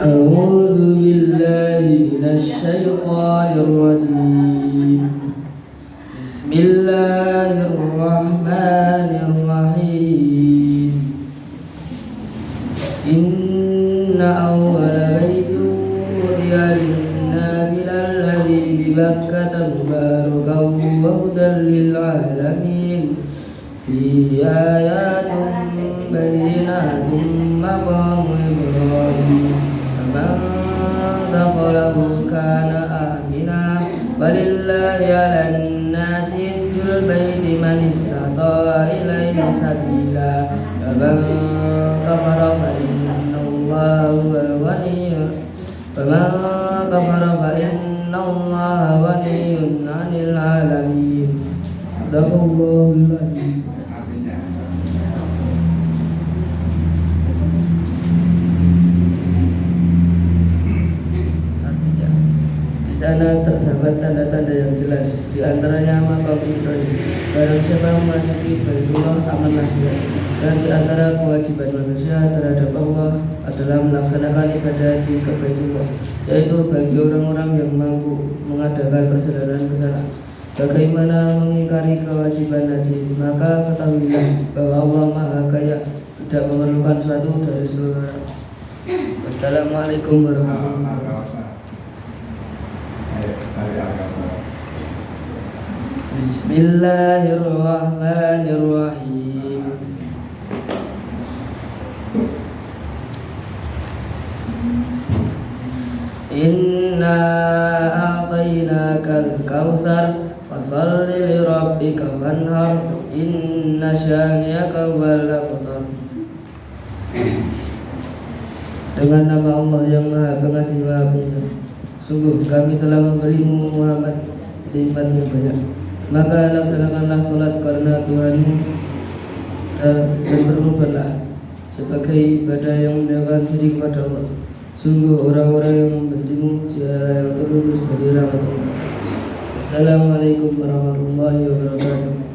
أعوذ بالله من الشيطان الرجيم. بسم الله الرحمن الرحيم. إن أول بيت وضع للناس للذي ببكة مباركا وهدى للعالمين فيه آيات بينات مقام إبراهيم فمن دخله كان آمنا ولله على الناس حج البيت من استطاع إليه سبيلا فمن كفر فإن الله هو الغني عن العالمين. صدق الله العظيم. Di sana terdapat tanda-tanda yang jelas, di antaranya makam Ibrahim. Barang siapa memasuki Baitullah amanah dia. Dan di antara kewajiban manusia terhadap Allah adalah melaksanakan ibadah haji ke Baitullah, yaitu bagi orang-orang yang mampu mengadakan perjalanan ke sana. Bagaimana mengingkari kewajiban haji? Maka ketahuilah bahwa Allah Maha Kaya, tidak memerlukan sesuatu dari seluruh orang. Wassalamualaikum warahmatullahi wabarakatuh. Bismillahirrahmanirrahim. Inna a'tainakal kautsar fasholli li rabbika wanhar inna syani'aka huwal abtar. Dengan nama Allah yang Maha Pengasih Maha Penyayang. Sungguh kami telah memberimu Muhammad nikmat yang banyak, maka laksanakanlah sholat karena Tuhanmu dan berkorbanlah sebagai ibadah yang mendekatkan diri kepada Allah. Sungguh orang-orang yang membencimu tiada yang terlulus dari rahmat Allah. Assalamualaikum warahmatullahi wabarakatuh.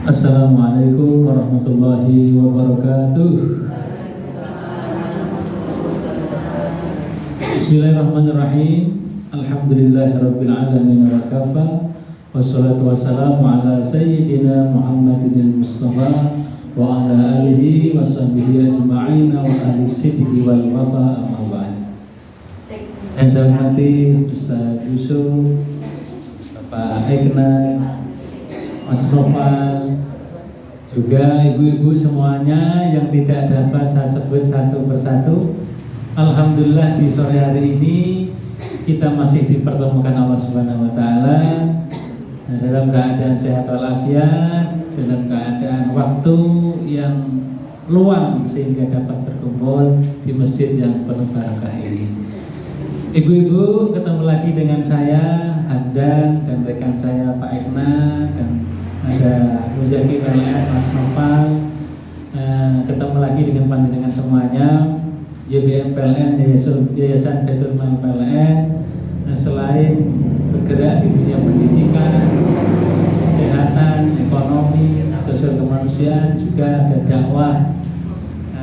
Assalamualaikum warahmatullahi wabarakatuh. Bismillahirrahmanirrahim. Alhamdulillahirabbil alamin wa kafa. Wassalatu wassalamu ala sayyidina Muhammadin Mustafa wa ala alihi wa sahbihi ajma'in wa ahli sidqi wal wafa amma ba'd. Yang saya hormati Ustaz Yusuf, Bapak Ekna, Mas Noval, juga ibu-ibu semuanya yang tidak dapat saya sebut satu persatu. Alhamdulillah di sore hari ini kita masih dipertemukan Allah Subhanahu wa taala dalam keadaan sehat walafiat, dalam keadaan waktu yang luang sehingga dapat berkumpul di masjid yang penuh barakah ini. Ibu-ibu, ketemu lagi dengan saya Hamdan dan rekan saya Pak Ekna dan ada Muzaki PLN, Mas Noval. Ketemu lagi dengan panjenengan semuanya, YBM PLN, Yayasan Baitul Mal PLN. Selain bergerak di dunia pendidikan, kesehatan, ekonomi, sosial kemanusiaan, juga ada dakwah.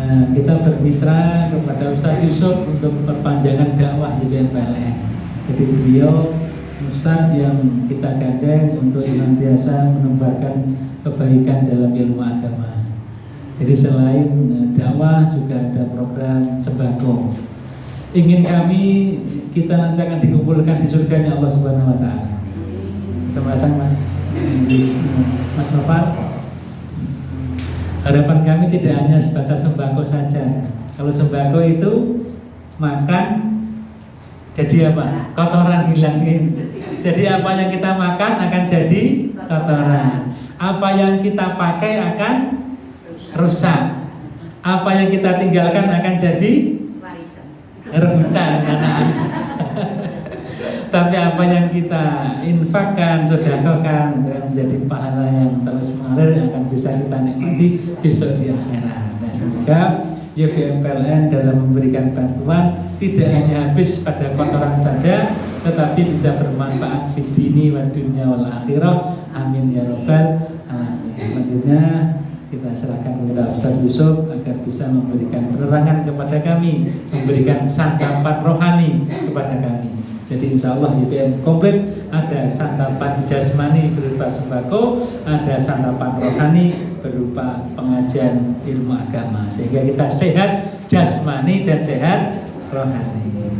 Kita bermitra kepada Ustaz Yusuf untuk perpanjangan dakwah YBM PLN. Jadi beliau Ustaz yang kita gandeng untuk senantiasa menebarkan kebaikan dalam ilmu agama. Jadi selain dakwah juga ada program sembako. Ingin kita nanti akan dikumpulkan di surganya Allah Subhanahu wa taala. Selamat datang Mas Noval. Harapan kami tidak hanya sebatas sembako saja. Kalau sembako itu makan jadi apa? Kotoran hilangin. Jadi apa yang kita makan akan jadi kotoran. Apa yang kita pakai akan rusak. Apa yang kita tinggalkan akan jadi rebutan anak-anak. Tapi apa yang kita infakkan, sedekahkan menjadi pahala yang terus mengalir yang akan bisa kita nikmati besok di akhirat. Nah, semoga YFM PLN dalam memberikan bantuan tidak hanya habis pada kotoran saja, tetapi bisa bermanfaat di dini wa dunya wal akhirah. Amin ya rabbal alamin. Selanjutnya kita serahkan kepada Ustaz Yusuf agar bisa memberikan penerangan kepada kami, memberikan santapan rohani kepada kami. Jadi insya Allah YPM komplit, ada santapan jasmani berupa sembako, ada santapan rohani berupa pengajian ilmu agama, sehingga kita sehat jasmani dan sehat rohani.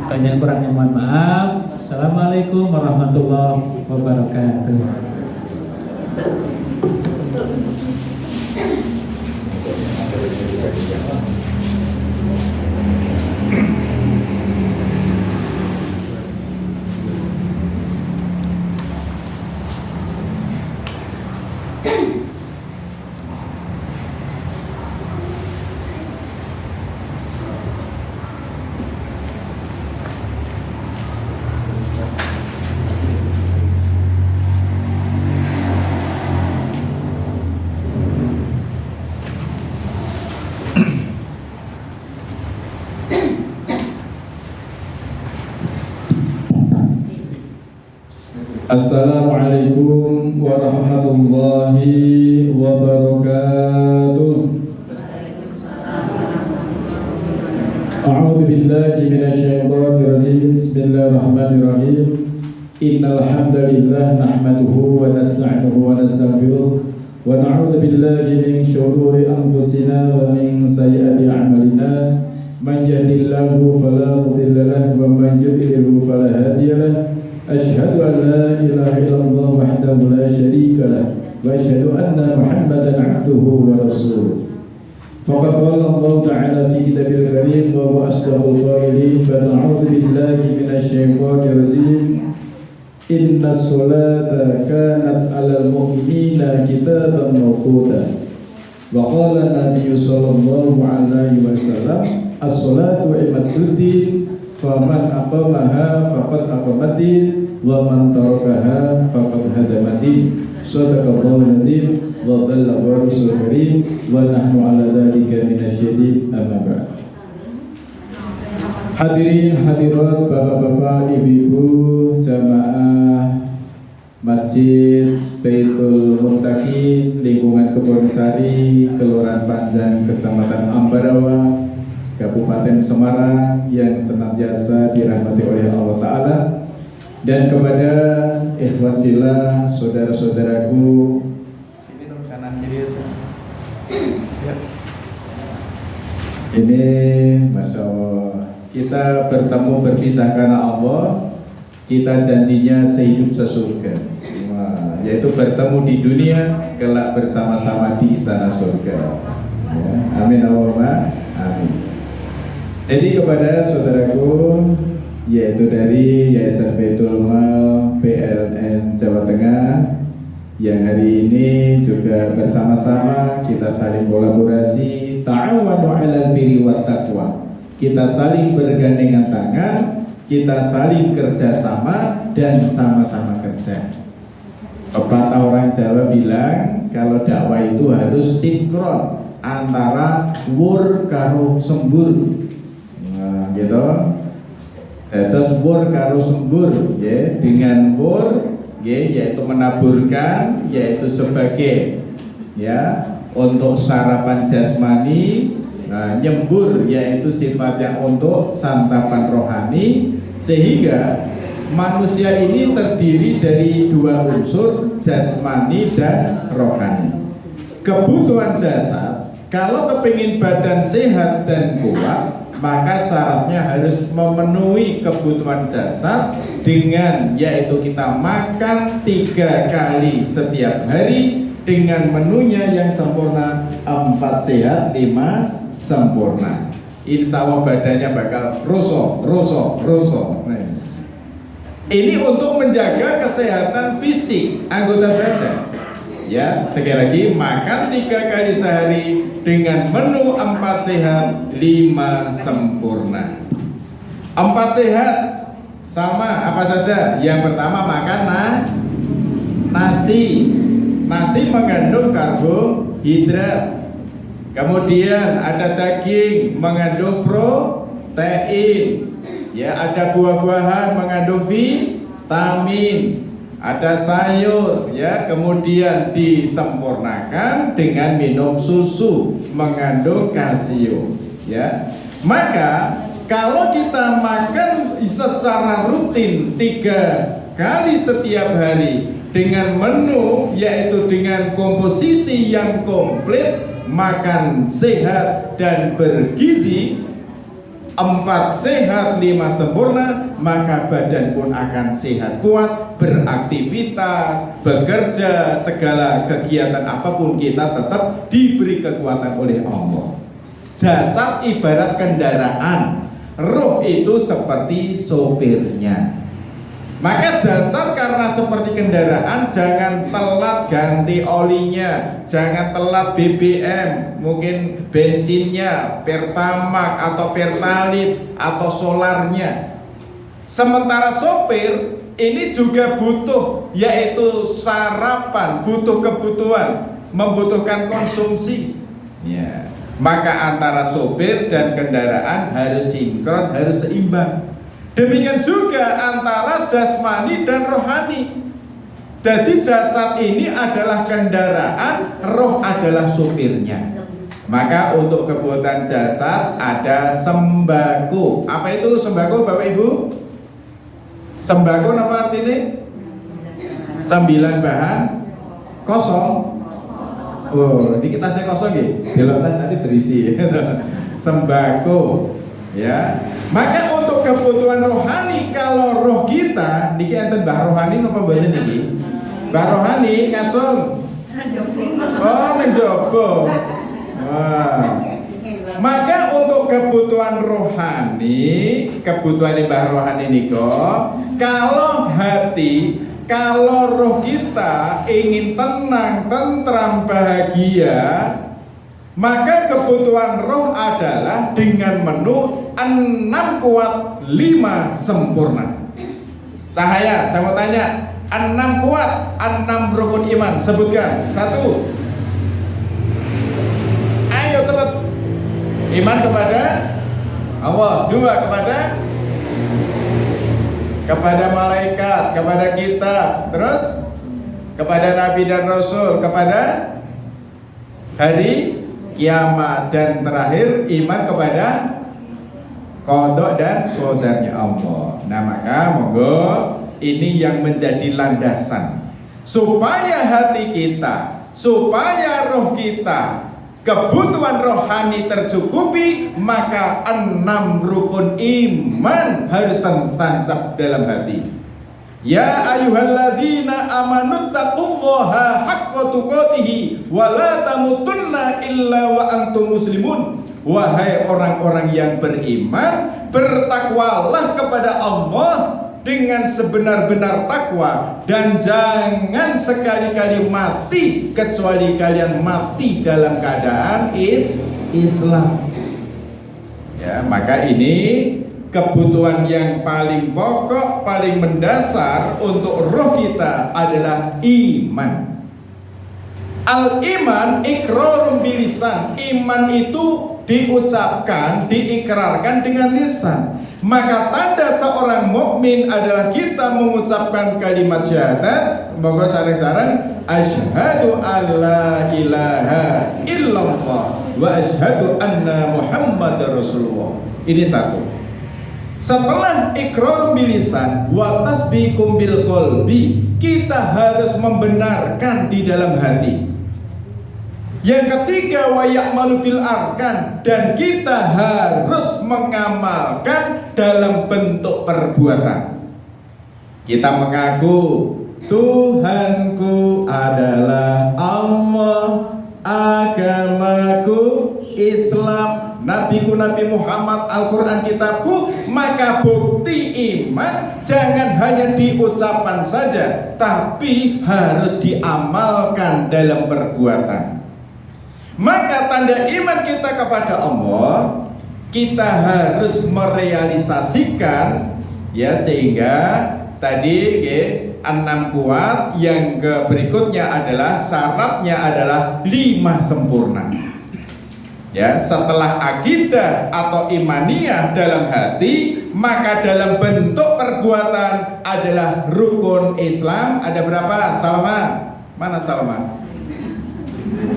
Banyak kurangnya mohon maaf. Assalamualaikum warahmatullahi wabarakatuh. Assalamualaikum warahmatullahi wabarakatuh. A'udzu billahi minasyaitonir rajim. Bismillahirrahmanirrahim. Innal hamdalillah nahmaduhu wa nasta'inuhu wa nastaghfiruh wa na'udzu billahi min shururi anfusina wa min sayyiati a'malina. Man yahdihillahu fala mudilla lahu wa man yudlilhu fala hadiya lahu. أشهد أن لا إله إلا الله وحده لا شريك له وأشهد أن محمدا عبده ورسوله فقد قال الله تعالى في كتابه الكريم وهو أصدق القائلين فنعوذ بالله من الشيطان الرجيم إن الصلاة كانت على المؤمنين كتابا موقوتا وقال النبي صلى الله عليه وسلم الصلاة عماد الدين faman aqamaha faqad aqamaddin wa man tarakaha faqad hadamaddin. Shadaqallahu al-azim wa ballagha rasulul karim wa nahnu ala dzalika minasyahidin. Amma ba'd. Hadirin hadirat bapak-bapak, ibu-ibu jamaah Masjid Baitul Muttaqin lingkungan Kebonsari, Kelurahan Panjang, Kecamatan Ambarawa, Kabupaten Semarang yang senantiasa dirahmati oleh Allah Ta'ala, dan kepada ikhwan fillah, saudara-saudaraku. Ini Masya Allah, kita bertemu berpisah karena Allah. Kita janjinya sehidup sesurga, yaitu bertemu di dunia, kelak bersama-sama di istana surga. Ya, amin Allahumma amin. Jadi kepada saudaraku, yaitu dari Yayasan Baitul Mal PLN Jawa Tengah, yang hari ini juga bersama-sama kita saling kolaborasi, ta'awanu 'alal birri wat taqwa. Kita saling bergandengan tangan, kita saling kerjasama dan sama-sama kerja. Pepatah orang Jawa bilang kalau dakwah itu harus sinkron antara wur karo sembur. Gitu. Terus wur karo sembur, ya, dengan wur, ya, yaitu menaburkan, yaitu sebagai, ya, untuk sarapan jasmani. Nah, nyembur yaitu sifatnya untuk santapan rohani, sehingga manusia ini terdiri dari dua unsur, jasmani dan rohani. Kebutuhan jasad, kalau kepingin badan sehat dan kuat, maka syaratnya harus memenuhi kebutuhan jasad dengan, yaitu kita makan 3 kali setiap hari dengan menunya yang sempurna, 4 sehat 5 sempurna. Insya Allah badannya bakal rosok. Nah, ini untuk menjaga kesehatan fisik anggota badan. Ya, sekali lagi, makan 3 kali sehari dengan menu 4 sehat 5 sempurna. 4 sehat Sama, apa saja? Yang pertama makan nasi. Nasi mengandung karbohidrat. Kemudian ada daging mengandung protein. Ya, ada buah-buahan mengandung vitamin. Ada sayur, ya, kemudian disempurnakan dengan minum susu mengandung kalsium, ya. Maka kalau kita makan secara rutin 3 kali setiap hari dengan menu, yaitu dengan komposisi yang komplit, makan sehat dan bergizi, 4 sehat 5 sempurna, maka badan pun akan sehat, kuat, beraktivitas, bekerja, segala kegiatan apapun kita tetap diberi kekuatan oleh Allah. Jasad ibarat kendaraan, roh itu seperti sopirnya. Maka jasad karena seperti kendaraan, jangan telat ganti olinya, jangan telat BBM, mungkin bensinnya, Pertamax atau Pertalite atau solarnya. Sementara sopir ini juga butuh, yaitu sarapan, butuh kebutuhan, membutuhkan konsumsi. Ya. Maka antara sopir dan kendaraan harus sinkron, harus seimbang. Demikian juga antara jasmani dan rohani. Jadi jasad ini adalah kendaraan, roh adalah supirnya. Maka untuk kebutuhan jasad ada sembako. Apa itu sembako, Bapak Ibu? Sembako apa artinya? 9 bahan kosong. Oh, di kita saya kosong ya. Belok tadi terisi. Sembako. Ya, maka untuk kebutuhan rohani, kalau roh kita niki enten bah rohani napa mboten niki? Bah rohani kacung. Oh, menjogo. Wah. Maka untuk kebutuhan rohani, kebutuhan bah rohani niko, kalau hati, kalau roh kita ingin tenang, tentram, bahagia, maka kebutuhan roh adalah dengan menu 6 kuat 5 sempurna. Cahaya, saya mau tanya, 6 kuat 6 rukun iman, sebutkan. 1. Ayo cepat. Iman kepada Allah. 2. kepada malaikat, kepada kitab, terus kepada nabi dan rasul, kepada hari kiamat, dan terakhir iman kepada qada dan qadarnya Allah. Nah, maka monggo ini yang menjadi landasan supaya hati kita, supaya roh kita, kebutuhan rohani tercukupi, maka 6 rukun iman harus tancap dalam hati. Ya ayyuhalladzina amanu taqullaha haqqa tuqatih wa la tamutunna illa wa antum muslimun. Wahai orang-orang yang beriman, bertakwalah kepada Allah dengan sebenar-benar takwa, dan jangan sekali-kali mati kecuali kalian mati dalam keadaan Islam. Ya, maka ini kebutuhan yang paling pokok, paling mendasar untuk roh kita adalah iman. Al-iman iqrarun bilisan. Iman itu diucapkan, diikrarkan dengan lisan. Maka tanda seorang mukmin adalah kita mengucapkan kalimat syahadat. Monggo sareng-sareng, asyhadu alla ilaha illallah wa asyhadu anna muhammadar rasulullah. Ini satu. Setelah iqrar bilisan wa tasdiqum bil qalbi, kita harus membenarkan di dalam hati. Yang ketiga, wa ya'malu bil arkan, dan kita harus mengamalkan dalam bentuk perbuatan. Kita mengaku Tuhanku adalah Allah, agamaku Islam, nabiku Nabi Muhammad, Al-Quran kitabku. Maka bukti iman jangan hanya diucapkan saja, tapi harus diamalkan dalam perbuatan. Maka tanda iman kita kepada Allah, kita harus merealisasikan Ya, sehingga tadi 6 kuat, yang berikutnya adalah syaratnya adalah 5 sempurna. Ya, setelah akidah atau imaniyah dalam hati, maka dalam bentuk perbuatan adalah rukun Islam. Ada berapa? Salma? Mana Salma?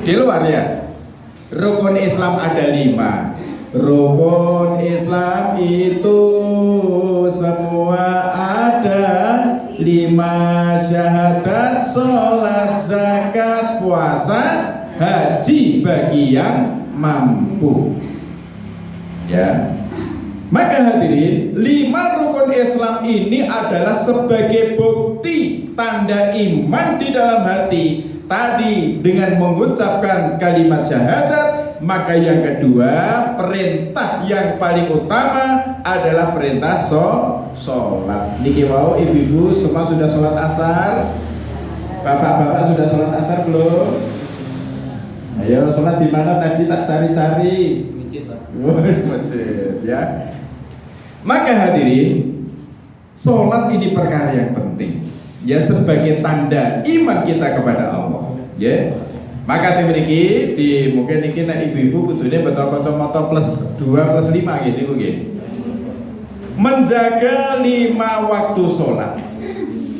Di luar ya. Rukun Islam ada 5. Rukun Islam itu semua ada 5: syahadat, sholat, zakat, puasa, haji bagi yang mampu. Ya. Maka hadirin, 5 rukun Islam ini adalah sebagai bukti tanda iman di dalam hati. Tadi dengan mengucapkan kalimat syahadat, maka yang kedua, perintah yang paling utama adalah perintah sholat. Niki wau ibu-ibu semua sudah sholat asar? Bapak-bapak sudah sholat asar belum? Ayo, sholat di mana tadi tak cari-cari? Masjid, Pak. Masjid, ya. Maka hadirin, sholat ini perkara yang penting, ya, sebagai tanda iman kita kepada Allah. Ya, maka memiliki di mungkin ini ibu-ibu kudune betul kacamata +2 +5 gitu mungkin. Menjaga 5 waktu sholat.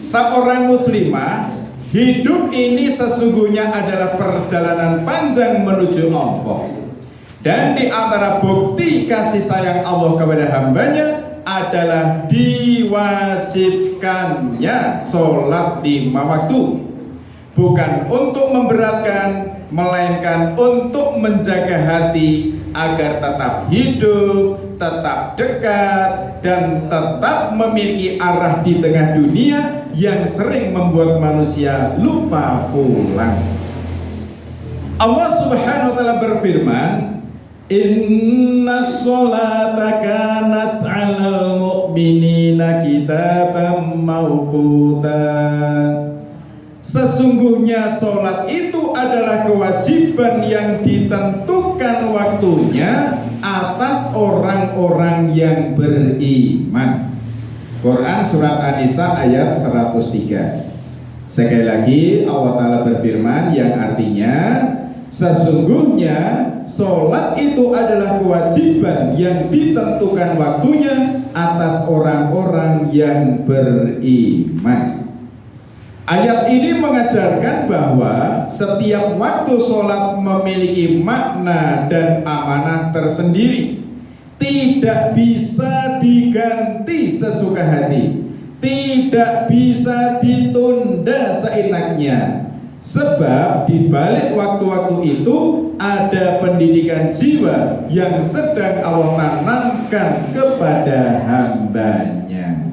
Seorang muslimah, hidup ini sesungguhnya adalah perjalanan panjang menuju Allah. Dan di antara bukti kasih sayang Allah kepada hambanya adalah diwajibkannya sholat 5 waktu. Bukan untuk memberatkan, melainkan untuk menjaga hati agar tetap hidup, tetap dekat, dan tetap memiliki arah di tengah dunia yang sering membuat manusia lupa pulang. Allah Subhanahu wa ta'ala berfirman, "Inna sholata kanat 'alal mu'minina kitaban mawquta." Sesungguhnya sholat itu adalah kewajiban yang ditentukan waktunya atas orang-orang yang beriman. Quran surat An-Nisa ayat 103. Sekali lagi Allah Ta'ala berfirman yang artinya, sesungguhnya sholat itu adalah kewajiban yang ditentukan waktunya atas orang-orang yang beriman. Ayat ini mengajarkan bahwa setiap waktu sholat memiliki makna dan amanah tersendiri. Tidak bisa diganti sesuka hati, tidak bisa ditunda seenaknya. Sebab di balik waktu-waktu itu ada pendidikan jiwa yang sedang Allah tanamkan kepada hambanya.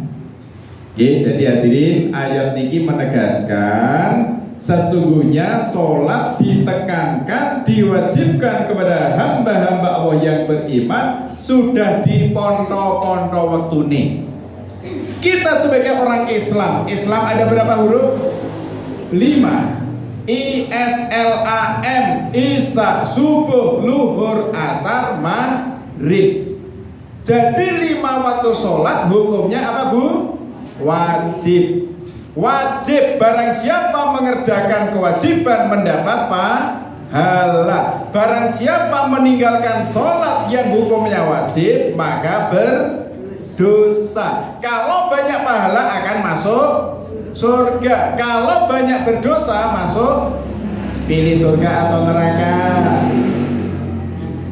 Oke, jadi hadirin, ayat ini menegaskan sesungguhnya sholat ditekankan, diwajibkan kepada hamba-hamba Allah yang beriman sudah di ponto-ponto waktu nih. Kita sebagai orang Islam, Islam ada berapa huruf? 5. ISLAM, Isya, subuh, luhur, asar, maghrib. Jadi 5 waktu sholat hukumnya apa, Bu? Wajib. Wajib, barang siapa mengerjakan kewajiban mendapat pahala. Barang siapa meninggalkan sholat yang hukumnya wajib maka berdosa. Kalau banyak pahala akan masuk surga. Kalau banyak berdosa masuk, pilih surga atau neraka.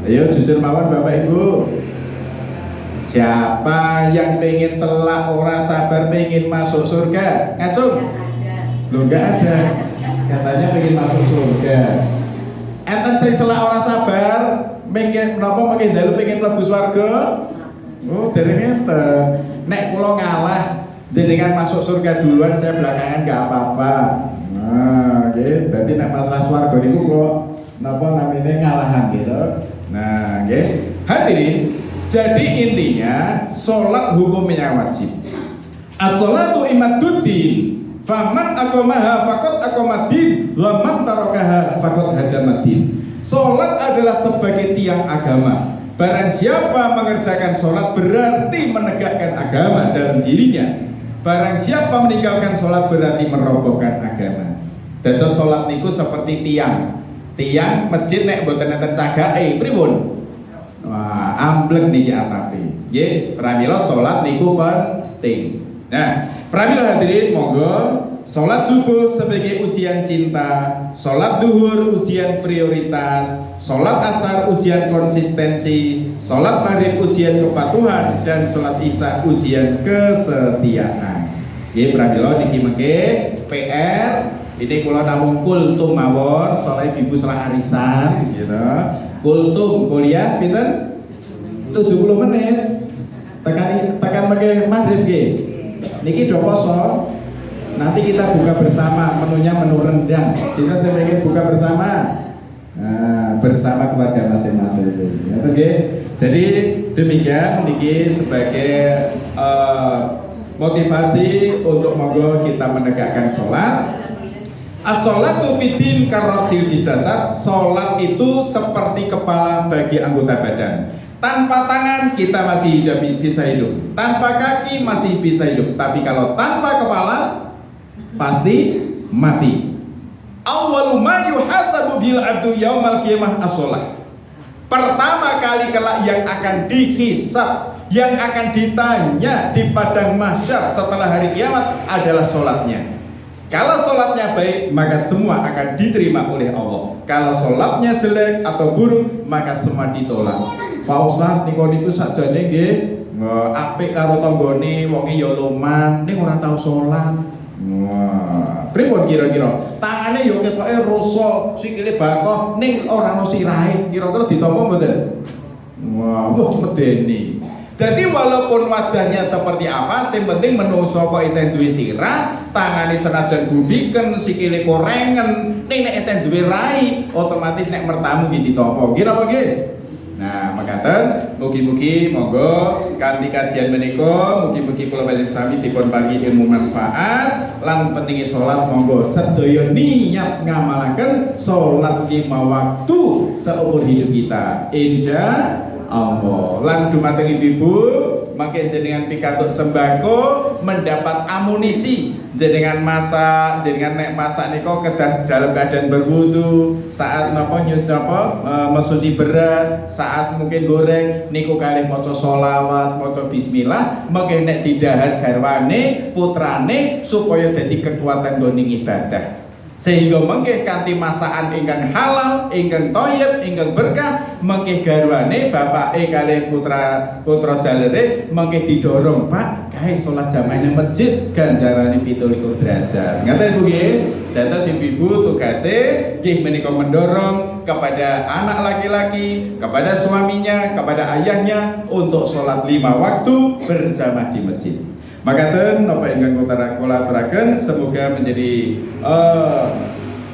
Ayo jujur mawon Bapak Ibu. Siapa yang pengen selak ora sabar pengen masuk surga? Ngacung? Loh, enggak ada. Katanya pengen masuk surga. Enten sing selak ora sabar, pengen menapa pengen dalu pengen mlebu swarga? Oh, dereng enten. Nek kula ngalah jenengan masuk surga duluan, saya belakangan enggak apa-apa. Nah, nggih, berarti nek masalah swarga niku kula napa namine ngalahan gitu. Nah, nggih. Hadirin, jadi intinya sholat hukumnya wajib. As-sholatu imaduddin, faman aqamaha faqad aqamaddin, wa man tarakaha faqad hadamaddin. Sholat adalah sebagai tiang agama. Barang siapa mengerjakan sholat berarti menegakkan agama dalam dirinya. Barang siapa meninggalkan sholat berarti merobohkan agama. Dados sholat niku seperti tiang masjid nek mboten enten cagake pripun? Wah, amblek niki atape. Nggih, pramila sholat niku penting. Nah, pramila hadirin monggo sholat subuh sebagai ujian cinta, sholat duhur ujian prioritas, sholat asar ujian konsistensi, sholat maghrib ujian kepatuhan, dan sholat isya ujian kesetiaan. Nggih, pramila niki mengke PR. Ini kula namung kultum mawon, soalnya ibu salah arisan gitu. Kultum kuliah pinten? 70 menit. Tekan pakai maghrib nggih. Niki do poso. Nanti kita buka bersama, menunya menu rendang. Sinten saya pengen buka bersama. Nah, bersama keluarga masing-masing. Ya, oke. Jadi demikian niki sebagai motivasi untuk monggo kita menegakkan sholat. As-sholatu fiddin karrasil fi jasad. Sholat itu seperti kepala bagi anggota badan. Tanpa tangan kita masih bisa hidup, tanpa kaki masih bisa hidup, tapi kalau tanpa kepala pasti mati. Awwalu ma yuhasabu bil abdu yaumal qiyamah as-sholah. Pertama kali kelak yang akan dihisab, yang akan ditanya di padang mahsyar setelah hari kiamat adalah sholatnya. Kalau sholatnya baik, maka semua akan diterima oleh Allah. Kalau sholatnya jelek atau buruk, maka semua ditolak. Pak Ustaz, niku sakjane nggih apik karo tanggane, wonge ya loman, ning ora tau sholat. Wah, pripun kira-kira? Tangane ya ketoke rasa, sikile bakoh, ning ora ono sirahe. Kira-kira ditampa mboten? Wah, medeni. Jadi walaupun wajahnya seperti apa, yang penting menungso kok isen duwe sirah, tangane senajan gubiken, sikile korengen, ning nek isen duwe rai, otomatis nek mertamu iki ditampa. Nggih napa nggih? Nah, makaten mugi-mugi monggo kanthi kajian menika, mugi-mugi kula panjenengan sami dipun paringi ilmu manfaat lan pentingi salat monggo sedaya niat ngamalaken salat 5 waktu seumur hidup kita. Insya Allah. Lan dumateng ibu mangke jenengan pikantuk sembako mendapat amunisi jenengan masak, jenengan nek masak nika kedah dalam keadaan berwudu, saat napa nyucapa mesusi beras, saat mungkin goreng niku kalih maca sholawat, maca bismillah, mangke nek didhahar garwane, putrane supaya dadi kekuatan gone ibadah. Sehingga mengke kanthi masakan ingkang halal, ingkang thayyib, ingkang berkah, mengke garwane bapake kalih putra jalere mengke didorong, Pak, kae salat jamaah nang masjid ganjarane 17 derajat. Ngaten Bu nggih. Dados ibu tugase nggih menika mendorong kepada anak laki-laki, kepada suaminya, kepada ayahnya untuk salat 5 waktu berjamaah di masjid. Makaten napa ingkang kula aturaken semoga menjadi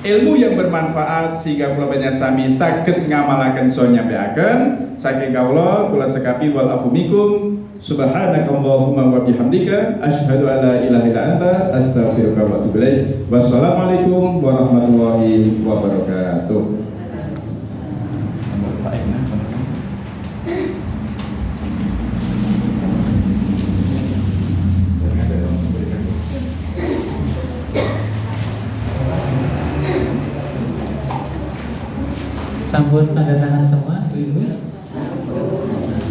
ilmu yang bermanfaat sehingga kula panjenengan sami saged ngamalaken so nyampeaken saking kawula cekapi wal afu minkum subhanakallahumma wa bihamdika asyhadu an la ilaha illa anta astaghfiruka wa atubu ilaik. Wassalamualaikum warahmatullahi wabarakatuh. Sampun tanda tangan semua, ibu.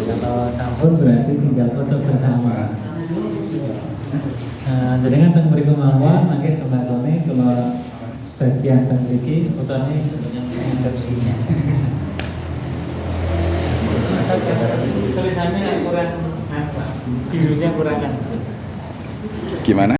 Kalau sampun berarti tinggal foto bersama. Jadi kan teng mriku mawon mangke sembakone kalau sebagian teng mriki fotone yang captionnya. Tulisannya kurang apa? Birunya kurang. Gimana?